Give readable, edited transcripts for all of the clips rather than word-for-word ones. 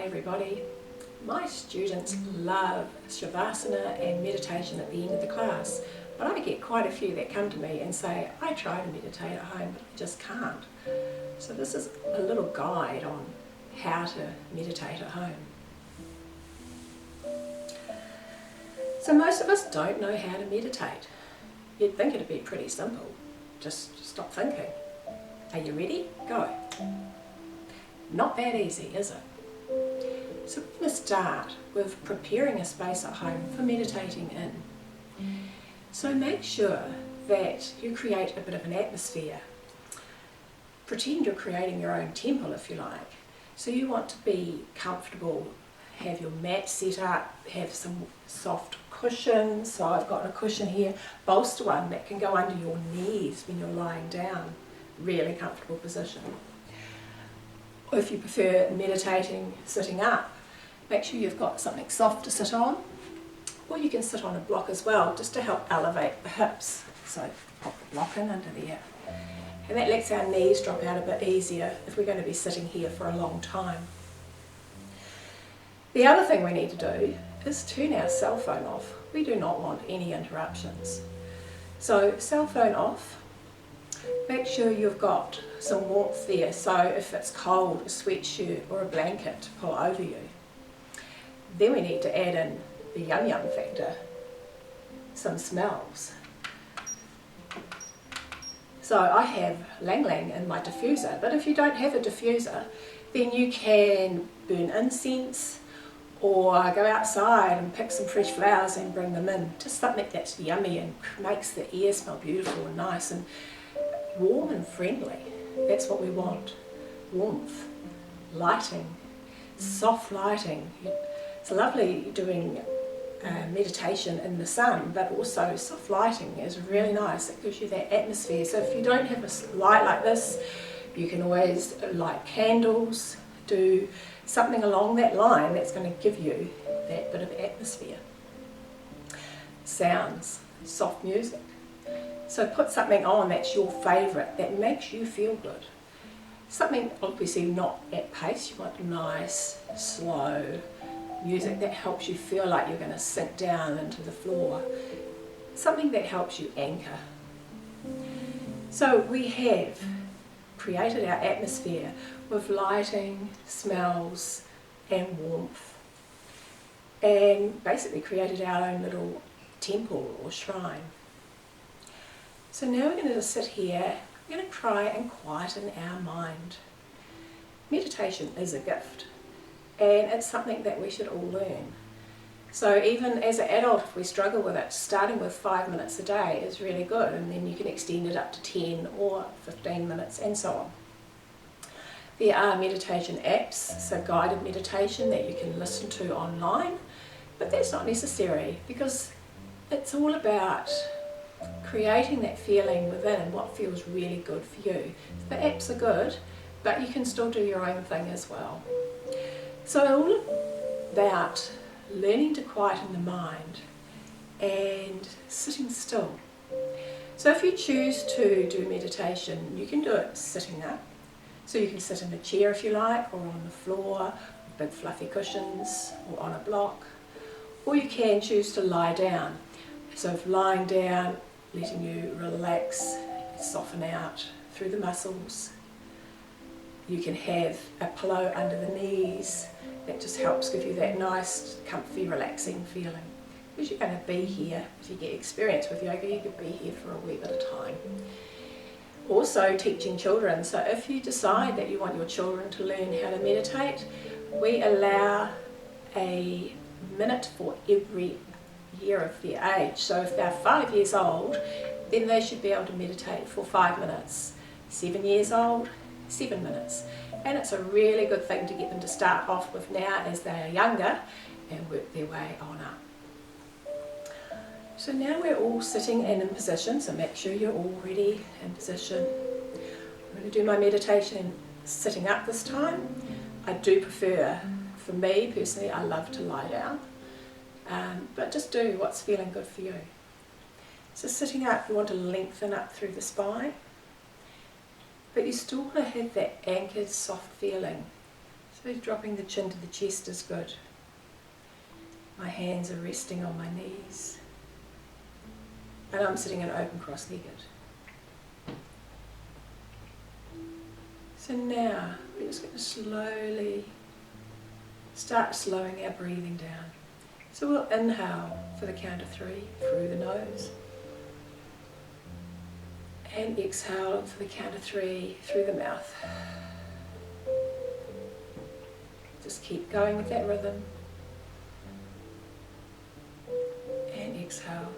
everybody. My students love Shavasana and meditation at the end of the class, but I get quite a few that come to me and say, I try to meditate at home, but I just can't. So this is a little guide on how to meditate at home. So most of us don't know how to meditate. You'd think it'd be pretty simple. Just stop thinking. Are you ready? Go. Not that easy, is it? So we're going to start with preparing a space at home for meditating in. So make sure that you create a bit of an atmosphere. Pretend you're creating your own temple, if you like. So you want to be comfortable, have your mat set up, have some soft cushions. So I've got a cushion here, bolster one that can go under your knees when you're lying down. Really comfortable position. Or if you prefer meditating sitting up, make sure you've got something soft to sit on, or you can sit on a block as well, just to help elevate the hips. So pop the block in under there. And that lets our knees drop out a bit easier if we're going to be sitting here for a long time. The other thing we need to do is turn our cell phone off. We do not want any interruptions. So cell phone off. Make sure you've got some warmth there, so if it's cold, a sweatshirt or a blanket to pull over you. Then we need to add in the yum yum factor, some smells. So I have Lang Lang in my diffuser, but if you don't have a diffuser, then you can burn incense or go outside and pick some fresh flowers and bring them in. Just something that's yummy and makes the air smell beautiful and nice and warm and friendly. That's what we want. Warmth, lighting, soft lighting. It's lovely doing meditation in the sun, but also soft lighting is really nice. It gives you that atmosphere. So if you don't have a light like this, you can always light candles, do something along that line that's going to give you that bit of atmosphere. Sounds, soft music. So put something on that's your favourite, that makes you feel good. Something obviously not at pace. You want nice, slow music that helps you feel like you're going to sink down into the floor. Something that helps you anchor. So we have created our atmosphere with lighting, smells and warmth, and basically created our own little temple or shrine. So now we're going to just sit here, we're going to try and quieten our mind. Meditation is a gift, and it's something that we should all learn. So even as an adult, if we struggle with it, starting with 5 minutes a day is really good, and then you can extend it up to 10 or 15 minutes and so on. There are meditation apps, so guided meditation that you can listen to online, but that's not necessary because it's all about creating that feeling within what feels really good for you. The apps are good, but you can still do your own thing as well. So all about learning to quieten the mind and sitting still. So if you choose to do meditation, you can do it sitting up. So you can sit in a chair if you like, or on the floor, with big fluffy cushions, or on a block. Or you can choose to lie down. So if lying down, letting you relax, soften out through the muscles. You can have a pillow under the knees that just helps give you that nice, comfy, relaxing feeling. Because you're going to be here, if you get experience with yoga, you could be here for a wee bit of time. Also teaching children, so if you decide that you want your children to learn how to meditate, we allow a minute for every year of their age. So if they're 5 years old, then they should be able to meditate for 5 minutes. 7 years old, 7 minutes. And it's a really good thing to get them to start off with now as they are younger and work their way on up. So now we're all sitting and in position, so make sure you're all ready in position. I'm going to do my meditation sitting up this time. I do prefer, for me personally, I love to lie down. But just do what's feeling good for you. So sitting up, you want to lengthen up through the spine, but you still want to have that anchored, soft feeling. So dropping the chin to the chest is good. My hands are resting on my knees. And I'm sitting in open cross-legged. So now we're just going to slowly start slowing our breathing down. So we'll inhale for the count of 3 through the nose. And exhale for the count of 3 through the mouth. Just keep going with that rhythm. And exhale.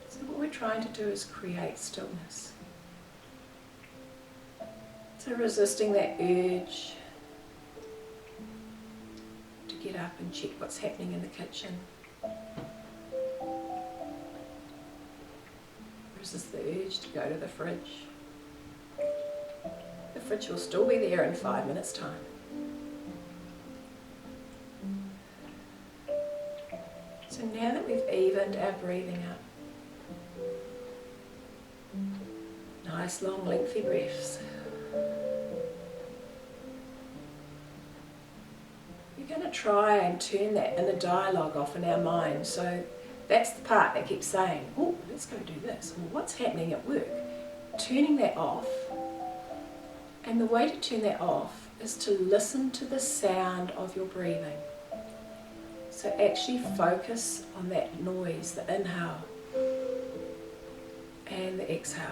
So what we're trying to do is create stillness. So resisting that urge to get up and check what's happening in the kitchen. Resist the urge to go to the fridge. The fridge will still be there in 5 minutes' time. So now that we've evened our breathing up, nice long lengthy breaths. We're going to try and turn that inner dialogue off in our mind. So that's the part that keeps saying, oh, let's go do this. Or what's happening at work? Turning that off. And the way to turn that off is to listen to the sound of your breathing. So actually focus on that noise, the inhale and the exhale.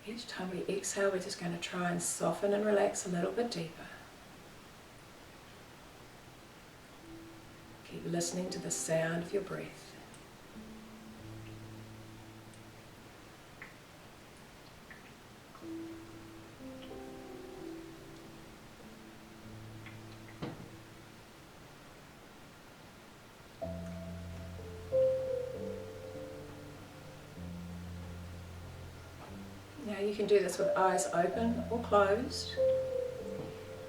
Each time we exhale, we're just going to try and soften and relax a little bit deeper. Keep listening to the sound of your breath. Now you can do this with eyes open or closed.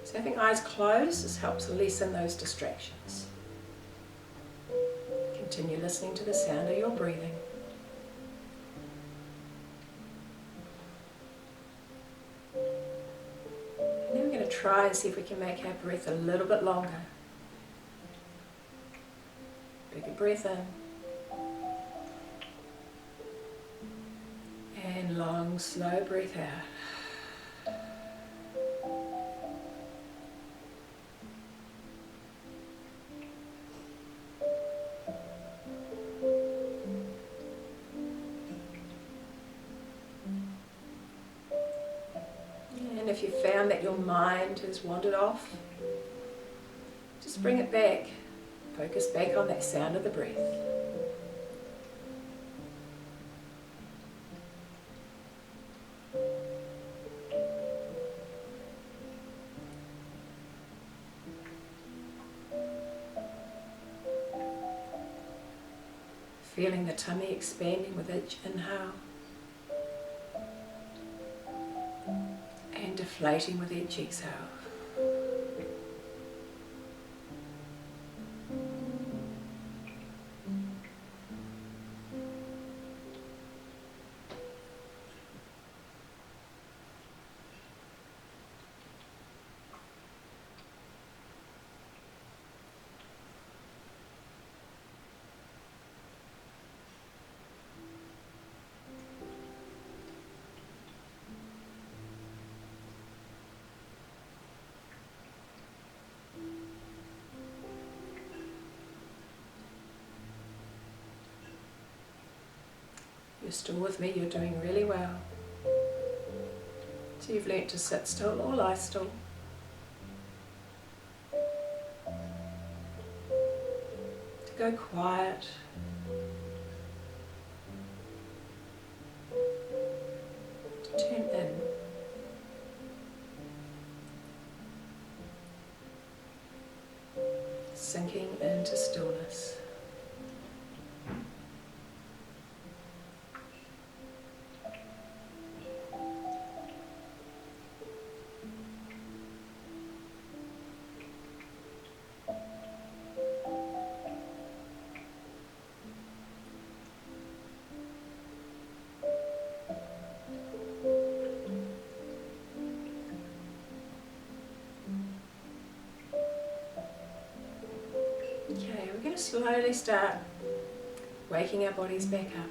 So I think eyes closed just helps lessen those distractions. Continue listening to the sound of your breathing. And then we're going to try and see if we can make our breath a little bit longer. Bigger breath in. And long, slow breath out. And if you found that your mind has wandered off, just bring it back. Focus back on that sound of the breath. Feeling the tummy expanding with each inhale and deflating with each exhale. You're still with me, you're doing really well. So you've learnt to sit still or lie still. To go quiet. To turn in. Sinking into stillness. just slowly start waking our bodies back up.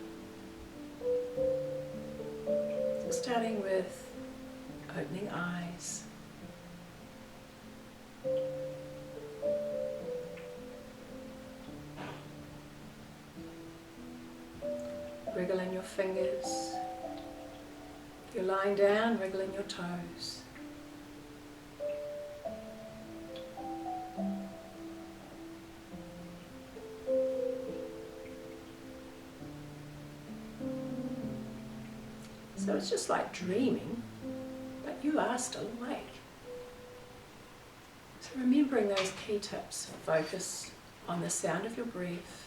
So starting with opening eyes. Wriggle in your fingers. If you're lying down, wriggle in your toes. So it's just like dreaming, but you are still awake. So remembering those key tips, focus on the sound of your breath,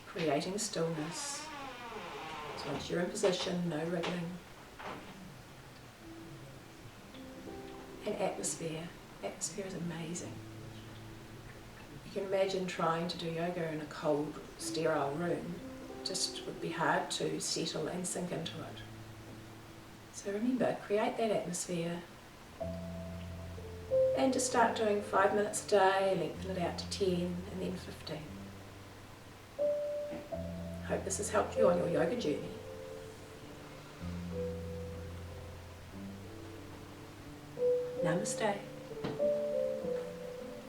creating stillness. So once you're in position, no wriggling. And atmosphere. Atmosphere is amazing. You can imagine trying to do yoga in a cold, sterile room. Just would be hard to settle and sink into it. So remember, create that atmosphere and just start doing 5 minutes a day, lengthen it out to 10 and then 15. Hope this has helped you on your yoga journey. Namaste.